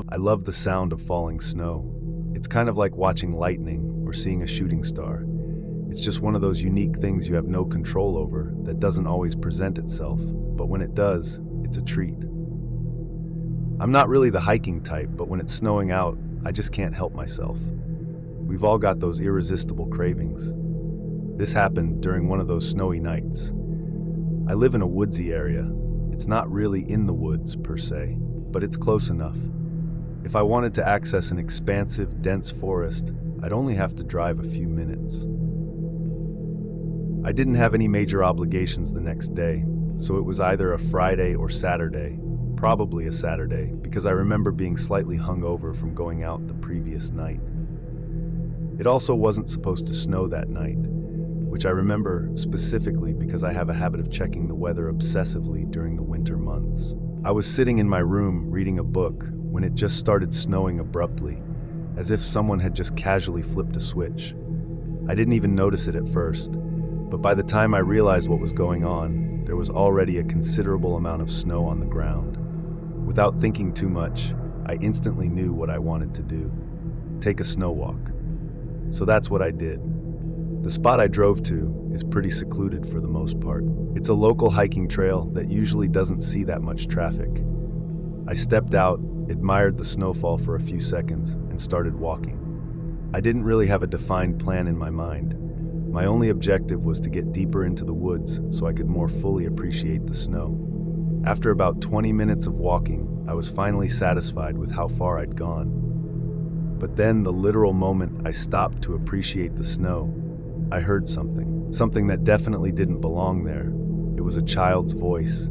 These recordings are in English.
I love the sound of falling snow. It's kind of like watching lightning or seeing a shooting star. It's just one of those unique things you have no control over that doesn't always present itself, but when it does, it's a treat. I'm not really the hiking type, but when it's snowing out, I just can't help myself. We've all got those irresistible cravings. This happened during one of those snowy nights. I live in a woodsy area. It's not really in the woods, per se, but it's close enough. If I wanted to access an expansive, dense forest, I'd only have to drive a few minutes. I didn't have any major obligations the next day, so it was either a Friday or Saturday, probably a Saturday, because I remember being slightly hungover from going out the previous night. It also wasn't supposed to snow that night, which I remember specifically because I have a habit of checking the weather obsessively during the winter months. I was sitting in my room reading a book when it just started snowing abruptly, as if someone had just casually flipped a switch. I didn't even notice it at first, but by the time I realized what was going on, there was already a considerable amount of snow on the ground. Without thinking too much, I instantly knew what I wanted to do: take a snow walk. So that's what I did. The spot I drove to is pretty secluded for the most part. It's a local hiking trail that usually doesn't see that much traffic. I stepped out, admired the snowfall for a few seconds, and started walking. I didn't really have a defined plan in my mind. My only objective was to get deeper into the woods so I could more fully appreciate the snow. After about 20 minutes of walking, I was finally satisfied with how far I'd gone. But then, the literal moment I stopped to appreciate the snow, I heard something that definitely didn't belong there. It was a child's voice.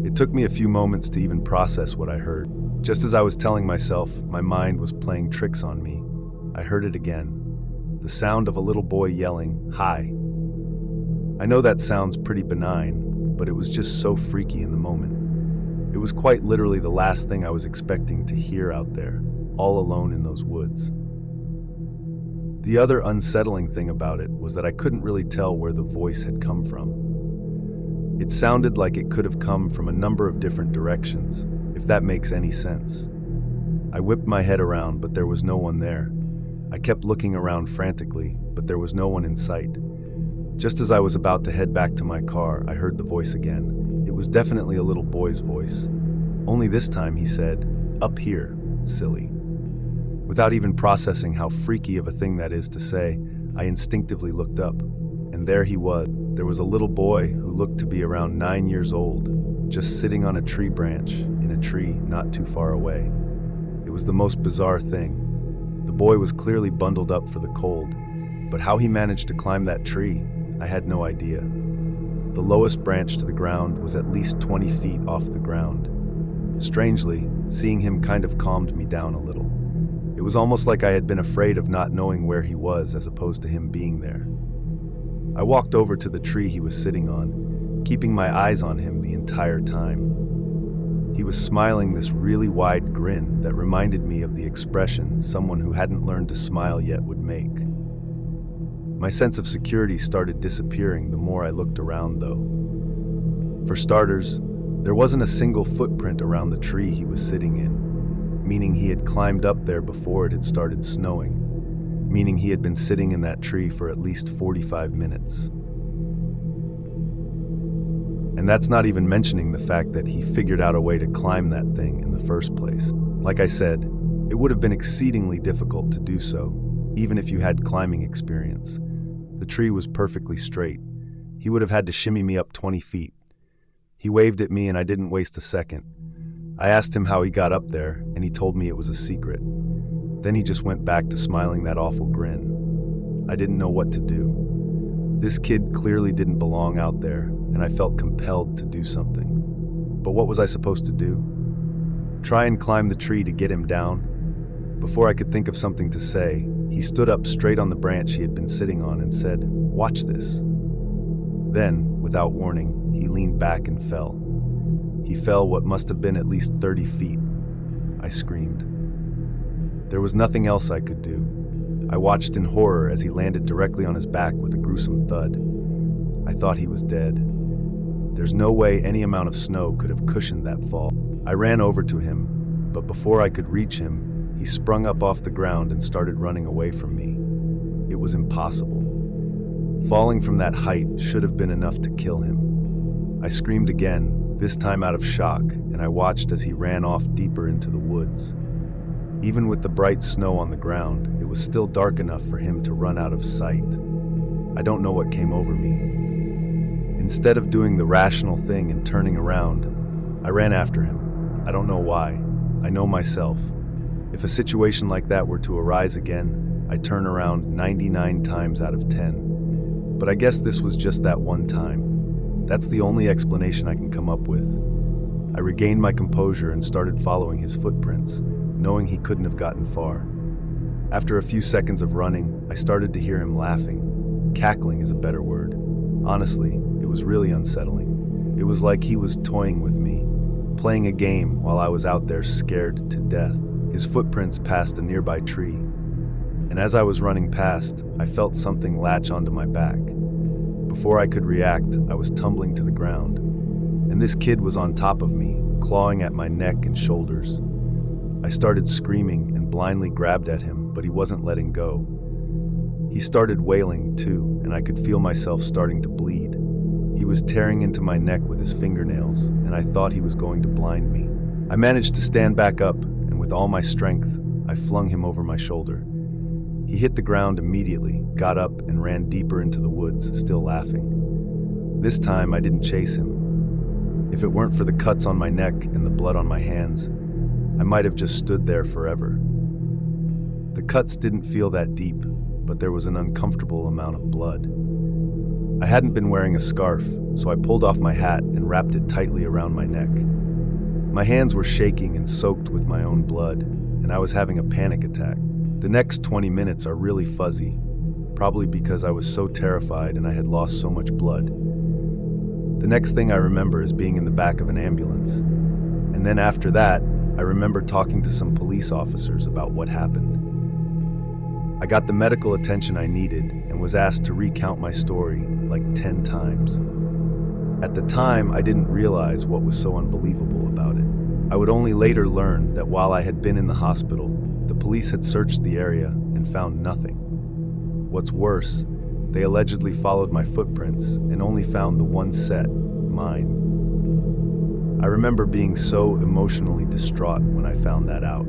It took me a few moments to even process what I heard. Just as I was telling myself my mind was playing tricks on me, I heard it again. The sound of a little boy yelling, "Hi." I know that sounds pretty benign, but it was just so freaky in the moment. It was quite literally the last thing I was expecting to hear out there, all alone in those woods. The other unsettling thing about it was that I couldn't really tell where the voice had come from. It sounded like it could have come from a number of different directions, if that makes any sense. I whipped my head around, but there was no one there. I kept looking around frantically, but there was no one in sight. Just as I was about to head back to my car, I heard the voice again. It was definitely a little boy's voice. Only this time he said, "Up here, silly." Without even processing how freaky of a thing that is to say, I instinctively looked up, and there he was. There was a little boy who looked to be around 9 years old, just sitting on a tree branch in a tree not too far away. It was the most bizarre thing. The boy was clearly bundled up for the cold, but how he managed to climb that tree, I had no idea. The lowest branch to the ground was at least 20 feet off the ground. Strangely, seeing him kind of calmed me down a little. It was almost like I had been afraid of not knowing where he was as opposed to him being there. I walked over to the tree he was sitting on, keeping my eyes on him the entire time. He was smiling this really wide grin that reminded me of the expression someone who hadn't learned to smile yet would make. My sense of security started disappearing the more I looked around, though. For starters, there wasn't a single footprint around the tree he was sitting in, meaning he had climbed up there before it had started snowing, meaning he had been sitting in that tree for at least 45 minutes. And that's not even mentioning the fact that he figured out a way to climb that thing in the first place. Like I said, it would have been exceedingly difficult to do so, even if you had climbing experience. The tree was perfectly straight. He would have had to shimmy me up 20 feet. He waved at me and I didn't waste a second. I asked him how he got up there, and he told me it was a secret. Then he just went back to smiling that awful grin. I didn't know what to do. This kid clearly didn't belong out there, and I felt compelled to do something. But what was I supposed to do? Try and climb the tree to get him down? Before I could think of something to say, he stood up straight on the branch he had been sitting on and said, "Watch this." Then, without warning, he leaned back and fell. He fell what must have been at least 30 feet. I screamed. There was nothing else I could do. I watched in horror as he landed directly on his back with a gruesome thud. I thought he was dead. There's no way any amount of snow could have cushioned that fall. I ran over to him, but before I could reach him, he sprung up off the ground and started running away from me. It was impossible. Falling from that height should have been enough to kill him. I screamed again, this time out of shock, and I watched as he ran off deeper into the woods. Even with the bright snow on the ground, it was still dark enough for him to run out of sight. I don't know what came over me. Instead of doing the rational thing and turning around, I ran after him. I don't know why. I know myself. If a situation like that were to arise again, I'd turn around 99 times out of 10. But I guess this was just that one time. That's the only explanation I can come up with. I regained my composure and started following his footprints, knowing he couldn't have gotten far. After a few seconds of running, I started to hear him laughing. Cackling is a better word. Honestly, it was really unsettling. It was like he was toying with me, playing a game while I was out there scared to death. His footprints passed a nearby tree, and as I was running past, I felt something latch onto my back. Before I could react, I was tumbling to the ground, and this kid was on top of me, clawing at my neck and shoulders. I started screaming and blindly grabbed at him, but he wasn't letting go. He started wailing too, and I could feel myself starting to bleed. He was tearing into my neck with his fingernails, and I thought he was going to blind me. I managed to stand back up, and with all my strength, I flung him over my shoulder. He hit the ground immediately, got up, and ran deeper into the woods, still laughing. This time, I didn't chase him. If it weren't for the cuts on my neck and the blood on my hands, I might have just stood there forever. The cuts didn't feel that deep, but there was an uncomfortable amount of blood. I hadn't been wearing a scarf, so I pulled off my hat and wrapped it tightly around my neck. My hands were shaking and soaked with my own blood, and I was having a panic attack. The next 20 minutes are really fuzzy, probably because I was so terrified and I had lost so much blood. The next thing I remember is being in the back of an ambulance, and then after that, I remember talking to some police officers about what happened. I got the medical attention I needed and was asked to recount my story like 10 times. At the time, I didn't realize what was so unbelievable about it. I would only later learn that while I had been in the hospital, the police had searched the area and found nothing. What's worse, they allegedly followed my footprints and only found the one set, mine. I remember being so emotionally distraught when I found that out.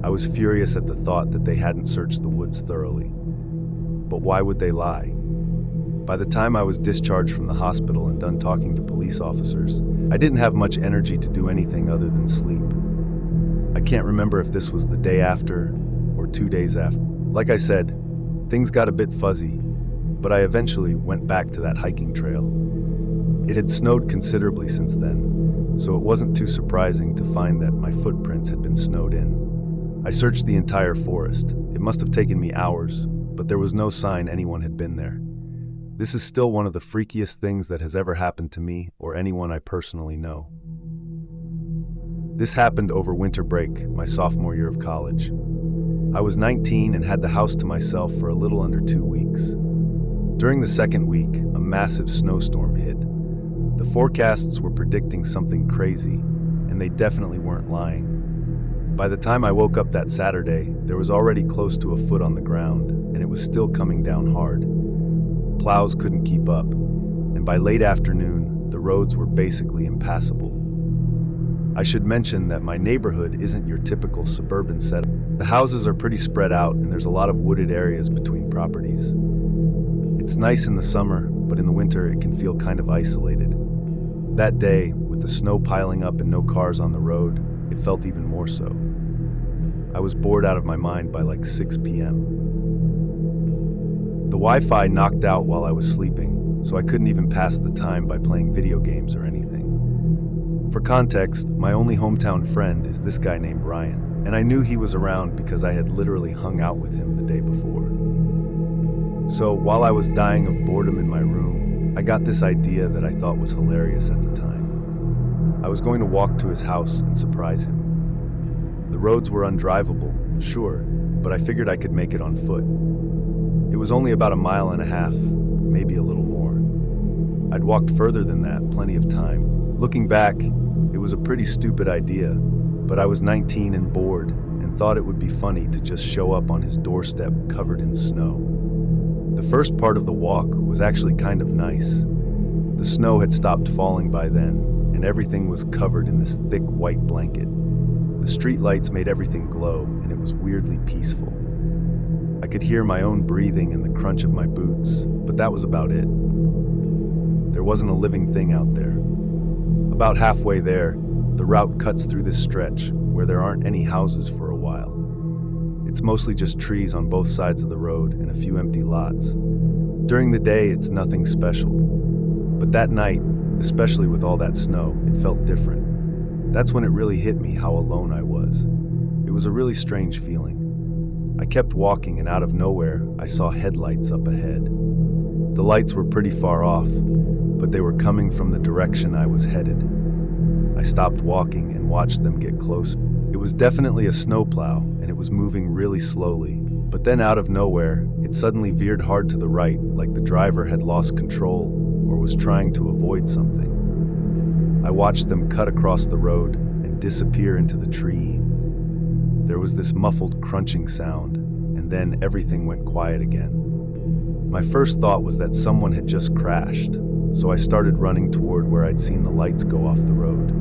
I was furious at the thought that they hadn't searched the woods thoroughly. But why would they lie? By the time I was discharged from the hospital and done talking to police officers, I didn't have much energy to do anything other than sleep. I can't remember if this was the day after or 2 days after. Like I said, things got a bit fuzzy, but I eventually went back to that hiking trail. It had snowed considerably since then, so it wasn't too surprising to find that my footprints had been snowed in. I searched the entire forest. It must have taken me hours, but there was no sign anyone had been there. This is still one of the freakiest things that has ever happened to me or anyone I personally know. This happened over winter break, my sophomore year of college. I was 19 and had the house to myself for a little under 2 weeks. During the second week, a massive snowstorm hit. The forecasts were predicting something crazy, and they definitely weren't lying. By the time I woke up that Saturday, there was already close to a foot on the ground, and it was still coming down hard. Plows couldn't keep up, and by late afternoon, the roads were basically impassable. I should mention that my neighborhood isn't your typical suburban setup. The houses are pretty spread out, and there's a lot of wooded areas between properties. It's nice in the summer, but in the winter it can feel kind of isolated. That day, with the snow piling up and no cars on the road, it felt even more so. I was bored out of my mind by like 6 p.m. The Wi-Fi knocked out while I was sleeping, so I couldn't even pass the time by playing video games or anything. For context, my only hometown friend is this guy named Ryan, and I knew he was around because I had literally hung out with him the day before. So while I was dying of boredom in my room, I got this idea that I thought was hilarious at the time. I was going to walk to his house and surprise him. The roads were undrivable, sure, but I figured I could make it on foot. It was only about 1.5 miles, maybe a little more. I'd walked further than that, plenty of time. Looking back, it was a pretty stupid idea, but I was 19 and bored and thought it would be funny to just show up on his doorstep covered in snow. The first part of the walk was actually kind of nice. The snow had stopped falling by then, and everything was covered in this thick white blanket. The street lights made everything glow, and it was weirdly peaceful. I could hear my own breathing and the crunch of my boots, but that was about it. There wasn't a living thing out there. About halfway there, the route cuts through this stretch where there aren't any houses for a while. It's mostly just trees on both sides of the road and a few empty lots. During the day, it's nothing special. But that night, especially with all that snow, it felt different. That's when it really hit me how alone I was. It was a really strange feeling. I kept walking, and out of nowhere, I saw headlights up ahead. The lights were pretty far off, but they were coming from the direction I was headed. I stopped walking and watched them get closer. It was definitely a snowplow, and it was moving really slowly. But then out of nowhere, it suddenly veered hard to the right, like the driver had lost control or was trying to avoid something. I watched them cut across the road and disappear into the tree. There was this muffled crunching sound, and then everything went quiet again. My first thought was that someone had just crashed, so I started running toward where I'd seen the lights go off the road.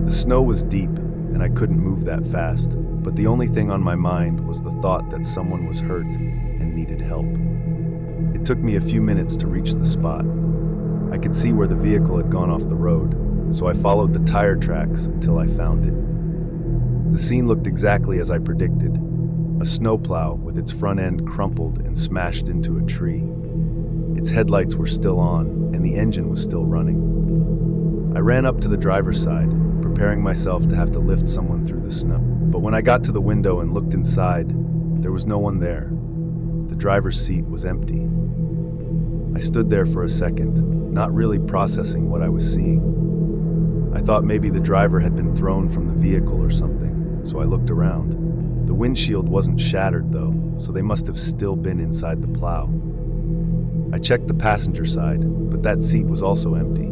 The snow was deep, and I couldn't move that fast, but the only thing on my mind was the thought that someone was hurt and needed help. It took me a few minutes to reach the spot. I could see where the vehicle had gone off the road, so I followed the tire tracks until I found it. The scene looked exactly as I predicted. A snowplow with its front end crumpled and smashed into a tree. Its headlights were still on, and the engine was still running. I ran up to the driver's side, preparing myself to have to lift someone through the snow. But when I got to the window and looked inside, there was no one there. The driver's seat was empty. I stood there for a second, not really processing what I was seeing. I thought maybe the driver had been thrown from the vehicle or something, so I looked around. The windshield wasn't shattered though, so they must have still been inside the plow. I checked the passenger side, but that seat was also empty.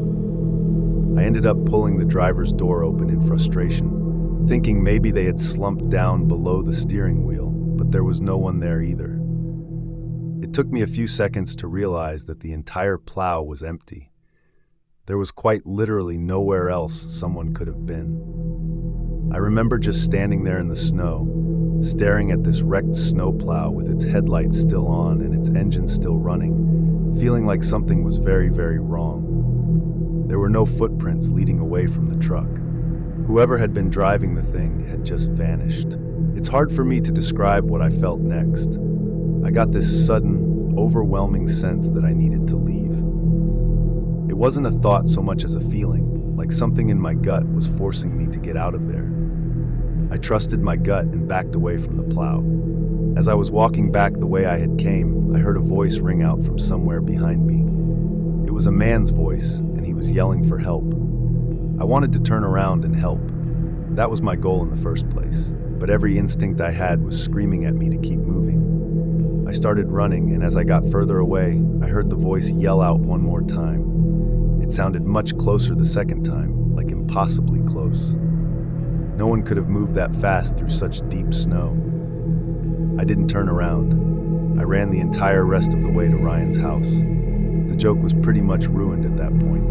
I ended up pulling the driver's door open in frustration, thinking maybe they had slumped down below the steering wheel, but there was no one there either. It took me a few seconds to realize that the entire plow was empty. There was quite literally nowhere else someone could have been. I remember just standing there in the snow, staring at this wrecked snowplow with its headlights still on and its engine still running, feeling like something was very, very wrong. There were no footprints leading away from the truck. Whoever had been driving the thing had just vanished. It's hard for me to describe what I felt next. I got this sudden, overwhelming sense that I needed to leave. It wasn't a thought so much as a feeling, like something in my gut was forcing me to get out of there. I trusted my gut and backed away from the plow. As I was walking back the way I had came, I heard a voice ring out from somewhere behind me. It was a man's voice, and he was yelling for help. I wanted to turn around and help. That was my goal in the first place, but every instinct I had was screaming at me to keep moving. I started running, and as I got further away, I heard the voice yell out one more time. It sounded much closer the second time, like impossibly close. No one could have moved that fast through such deep snow. I didn't turn around. I ran the entire rest of the way to Ryan's house. The joke was pretty much ruined at that point.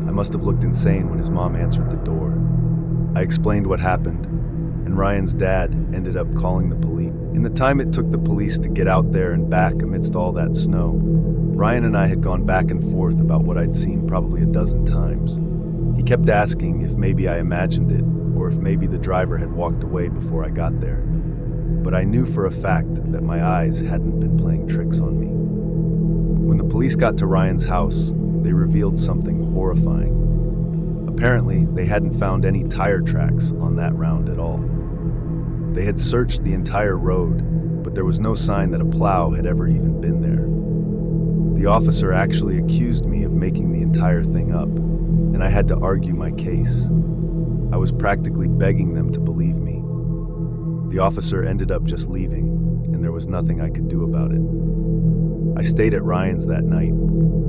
I must have looked insane when his mom answered the door. I explained what happened, and Ryan's dad ended up calling the police. In the time it took the police to get out there and back amidst all that snow, Ryan and I had gone back and forth about what I'd seen probably a dozen times. He kept asking if maybe I imagined it, or if maybe the driver had walked away before I got there. But I knew for a fact that my eyes hadn't been playing tricks on me. When the police got to Ryan's house, they revealed something horrifying. Apparently, they hadn't found any tire tracks on that round at all. They had searched the entire road, but there was no sign that a plow had ever even been there. The officer actually accused me of making the entire thing up, and I had to argue my case. I was practically begging them to believe me. The officer ended up just leaving, and there was nothing I could do about it. I stayed at Ryan's that night.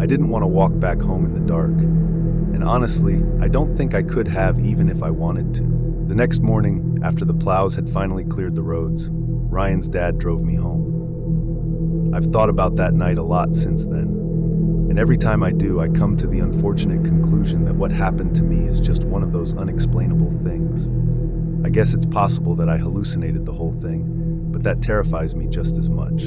I didn't want to walk back home in the dark, and honestly, I don't think I could have even if I wanted to. The next morning, after the plows had finally cleared the roads, Ryan's dad drove me home. I've thought about that night a lot since then, and every time I do, I come to the unfortunate conclusion that what happened to me is just one of those unexplainable things. I guess it's possible that I hallucinated the whole thing, but that terrifies me just as much.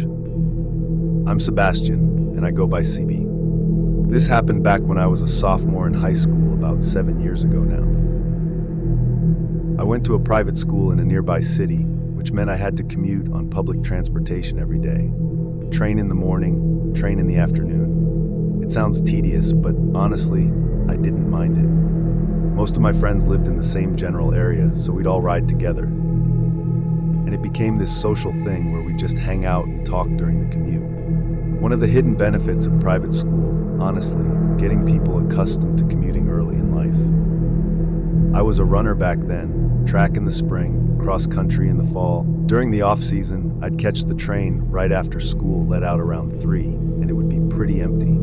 I'm Sebastian, and I go by CB. This happened back when I was a sophomore in high school about 7 years ago now. I went to a private school in a nearby city, which meant I had to commute on public transportation every day. Train in the morning, train in the afternoon. It sounds tedious, but honestly, I didn't mind it. Most of my friends lived in the same general area, so we'd all ride together. And it became this social thing where we'd just hang out and talk during the commute. One of the hidden benefits of private school, honestly, getting people accustomed to commuting early in life. I was a runner back then, track in the spring, cross country in the fall. During the off season, I'd catch the train right after school let out around 3, and it would be pretty empty.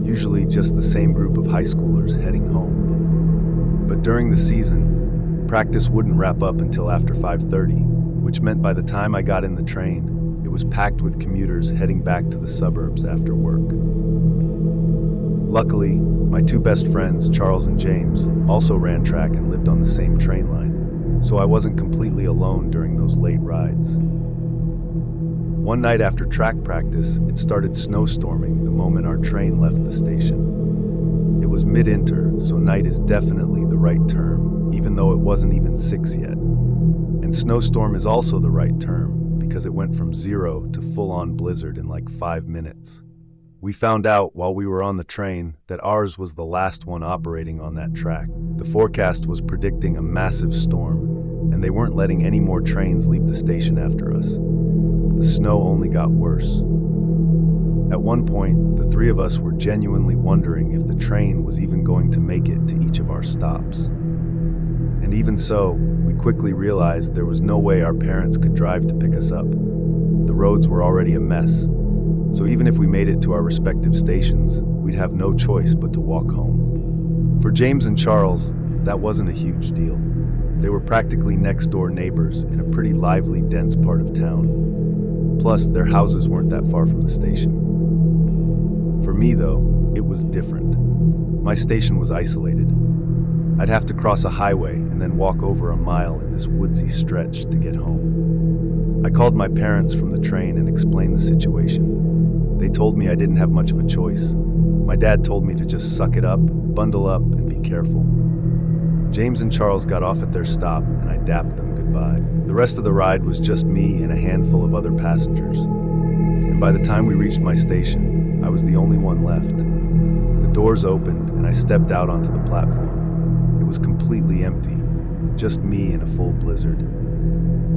Usually just the same group of high schoolers heading home. But during the season, practice wouldn't wrap up until after 5:30, which meant by the time I got in the train, it was packed with commuters heading back to the suburbs after work. Luckily, my two best friends, Charles and James, also ran track and lived on the same train line, so I wasn't completely alone during those late rides. One night after track practice, it started snowstorming the moment our train left the station. It was mid-inter, so night is definitely the right term, even though it wasn't even 6 yet. And snowstorm is also the right term, because it went from 0 to full-on blizzard in like 5 minutes. We found out while we were on the train that ours was the last one operating on that track. The forecast was predicting a massive storm, and they weren't letting any more trains leave the station after us. The snow only got worse. At one point, the three of us were genuinely wondering if the train was even going to make it to each of our stops. And even so, we quickly realized there was no way our parents could drive to pick us up. The roads were already a mess, so even if we made it to our respective stations, we'd have no choice but to walk home. For James and Charles, that wasn't a huge deal. They were practically next-door neighbors in a pretty lively, dense part of town. Plus, their houses weren't that far from the station. For me, though, it was different. My station was isolated. I'd have to cross a highway and then walk over a mile in this woodsy stretch to get home. I called my parents from the train and explained the situation. They told me I didn't have much of a choice. My dad told me to just suck it up, bundle up, and be careful. James and Charles got off at their stop, and I dapped them goodbye. The rest of the ride was just me and a handful of other passengers. And by the time we reached my station, I was the only one left. The doors opened, and I stepped out onto the platform. It was completely empty, just me in a full blizzard.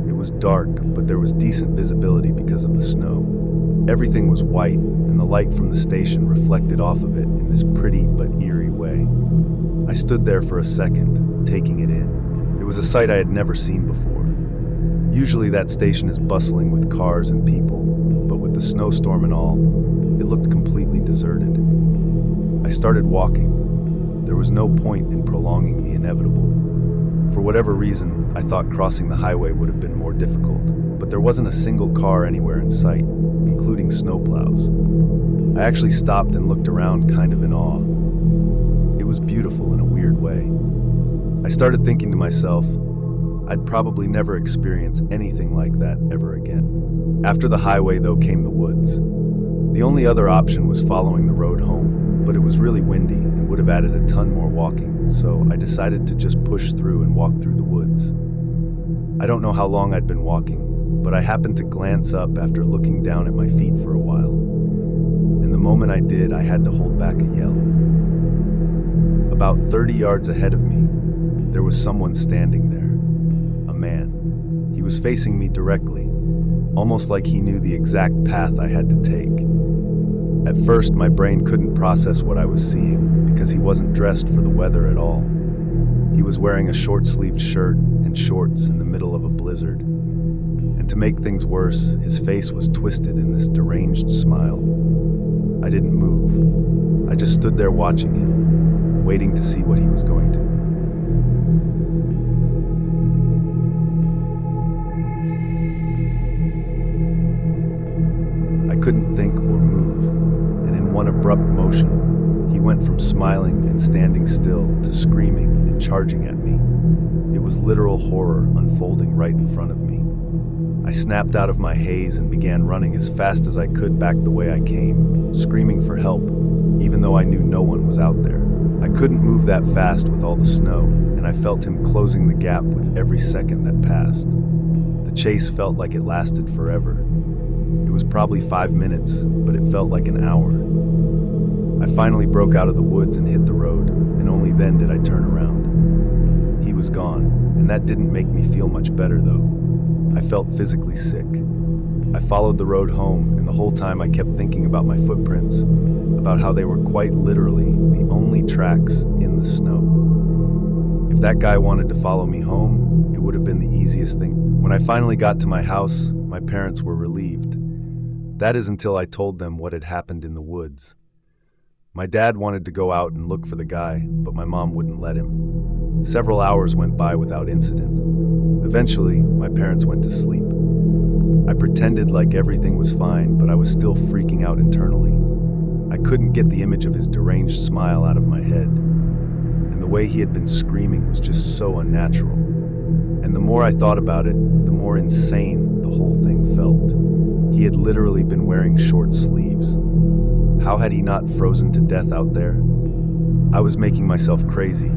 It was dark, but there was decent visibility because of the snow. Everything was white, and the light from the station reflected off of it in this pretty but eerie way. I stood there for a second, taking it in. It was a sight I had never seen before. Usually that station is bustling with cars and people, but with the snowstorm and all, it looked completely deserted. I started walking. There was no point in prolonging the inevitable. For whatever reason, I thought crossing the highway would have been more difficult, but there wasn't a single car anywhere in sight, including snowplows. I actually stopped and looked around kind of in awe. It was beautiful in a weird way. I started thinking to myself, I'd probably never experience anything like that ever again. After the highway, though, came the woods. The only other option was following the road home, but it was really windy and would have added a ton more walking, so I decided to just push through and walk through the woods. I don't know how long I'd been walking, but I happened to glance up after looking down at my feet for a while. And the moment I did, I had to hold back a yell. About 30 yards ahead of me, there was someone standing there. A man. He was facing me directly, almost like he knew the exact path I had to take. At first, my brain couldn't process what I was seeing because he wasn't dressed for the weather at all. He was wearing a short-sleeved shirt and shorts in the middle of a blizzard. And to make things worse, his face was twisted in this deranged smile. I didn't move. I just stood there watching him, waiting to see what he was going to do. motion. He went from smiling and standing still to screaming and charging at me. It was literal horror unfolding right in front of me. I snapped out of my haze and began running as fast as I could back the way I came, screaming for help, even though I knew no one was out there. I couldn't move that fast with all the snow, and I felt him closing the gap with every second that passed. The chase felt like it lasted forever. It was probably 5 minutes, but it felt like an hour. I finally broke out of the woods and hit the road, and only then did I turn around. He was gone, and that didn't make me feel much better though. I felt physically sick. I followed the road home, and the whole time I kept thinking about my footprints, about how they were quite literally the only tracks in the snow. If that guy wanted to follow me home, it would have been the easiest thing. When I finally got to my house, my parents were relieved. That is until I told them what had happened in the woods. My dad wanted to go out and look for the guy, but my mom wouldn't let him. Several hours went by without incident. Eventually, my parents went to sleep. I pretended like everything was fine, but I was still freaking out internally. I couldn't get the image of his deranged smile out of my head. And the way he had been screaming was just so unnatural. And the more I thought about it, the more insane the whole thing felt. He had literally been wearing short sleeves. How had he not frozen to death out there? I was making myself crazy,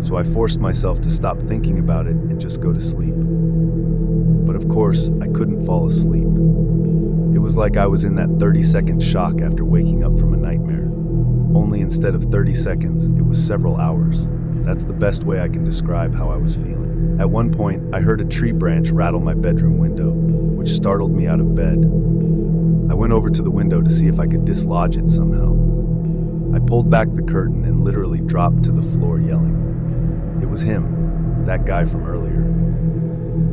so I forced myself to stop thinking about it and just go to sleep. But of course, I couldn't fall asleep. It was like I was in that 30-second shock after waking up from a nightmare. Only instead of 30 seconds, it was several hours. That's the best way I can describe how I was feeling. At one point, I heard a tree branch rattle my bedroom window, which startled me out of bed. I went over to the window to see if I could dislodge it somehow. I pulled back the curtain and literally dropped to the floor yelling. It was him, that guy from earlier.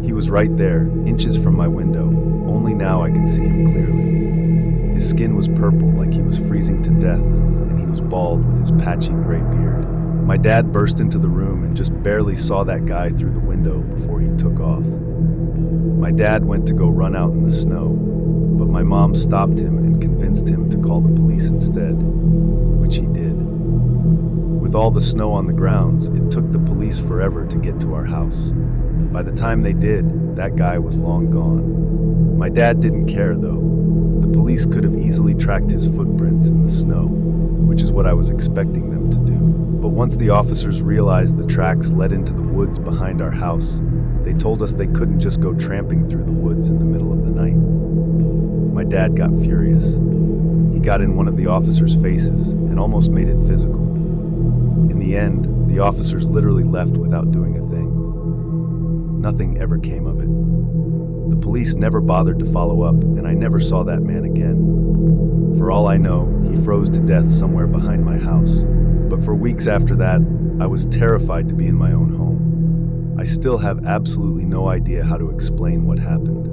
He was right there, inches from my window, only now I could see him clearly. His skin was purple like he was freezing to death, and he was bald with his patchy gray beard. My dad burst into the room and just barely saw that guy through the window before he took off. My dad went to go run out in the snow, but my mom stopped him and convinced him to call the police instead, which he did. With all the snow on the grounds, it took the police forever to get to our house. By the time they did, that guy was long gone. My dad didn't care though. The police could have easily tracked his footprints in the snow, which is what I was expecting them to do. But once the officers realized the tracks led into the woods behind our house, they told us they couldn't just go tramping through the woods in the middle of the night. My dad got furious. He got in one of the officers' faces and almost made it physical. In the end, the officers literally left without doing a thing. Nothing ever came of it. The police never bothered to follow up, and I never saw that man again. For all I know, he froze to death somewhere behind my house. But for weeks after that, I was terrified to be in my own home. I still have absolutely no idea how to explain what happened.